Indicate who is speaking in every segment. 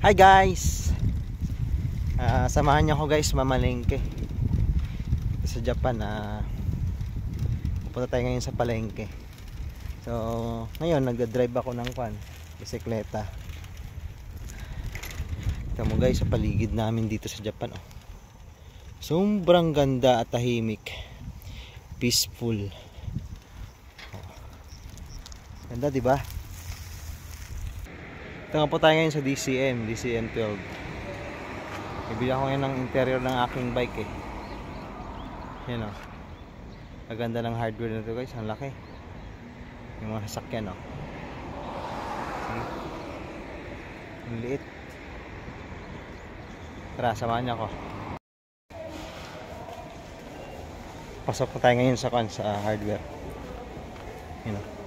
Speaker 1: Hi guys! Samahan niyo ako guys mamalengke sa Japan. Pupunta tayo ngayon sa palengke. So ngayon nagda-drive ako ng bisikleta. Ito mo guys sa paligid namin dito sa Japan. Sobrang ganda at tahimik, peaceful. Ganda diba? Ito nga po tayo ngayon sa DCM 12. Ibili ako ngayon ng interior ng aking bike Yan o. Maganda ng hardware nito guys. Ang laki. Yung mga sasakyan Ang liit. Tara, samahan niyo ako. Pasok po tayo ngayon sa hardware. Yan o.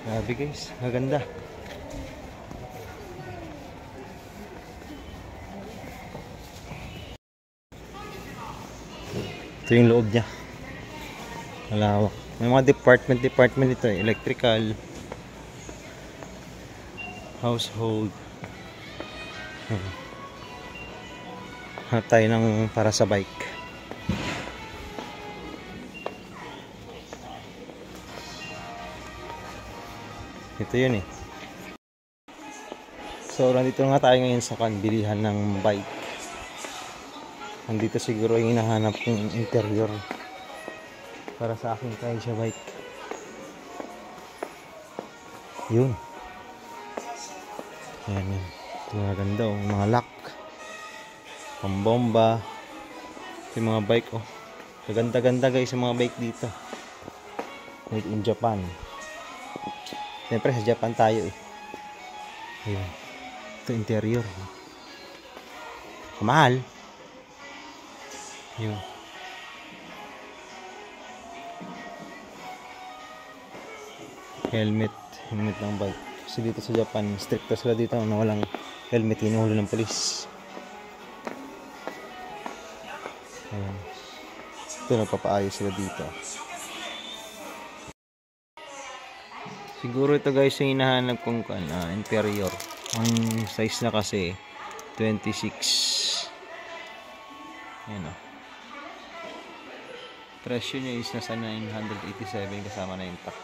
Speaker 1: Grabe guys, maganda. Ito yung loob niya. Malawak. May mga department ito electrical, household. Hanap tayo ng para sa bike. Ito yun So nandito nga tayo ngayon sa bilihan ng bike. Nandito siguro yung hinahanap ng interior para sa aking Kaisha bike. Yun. Yan. Ito maganda mga lock, pambomba. Ito yung mga bike Kaganda-ganda guys yung mga bike dito. Made in Japan. Siyempre sa Japan tayo Ayun. Ito interior. Mahal. Yun. Helmet ng bike. Kasi dito sa Japan, stricto sila dito na walang helmet, hinuhuli ng polis. Ayun. Ito nagpapaayos sila dito. Siguro ito guys yung hinahanap kong interior. Ang size na kasi 26. Ayan Presyo niya is nasa 987 kasama na yung tax.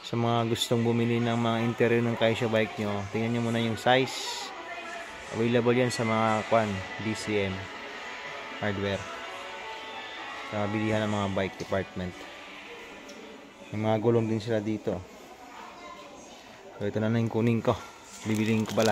Speaker 1: Sa mga gustong bumili ng mga interior ng Kaisha bike nyo, tingnan nyo muna yung size. Available yan sa mga DCM hardware. Sa bilihan ng mga bike department. May mga gulong din sila dito. So ito na yung kunin ko. Bibiliin ko pala.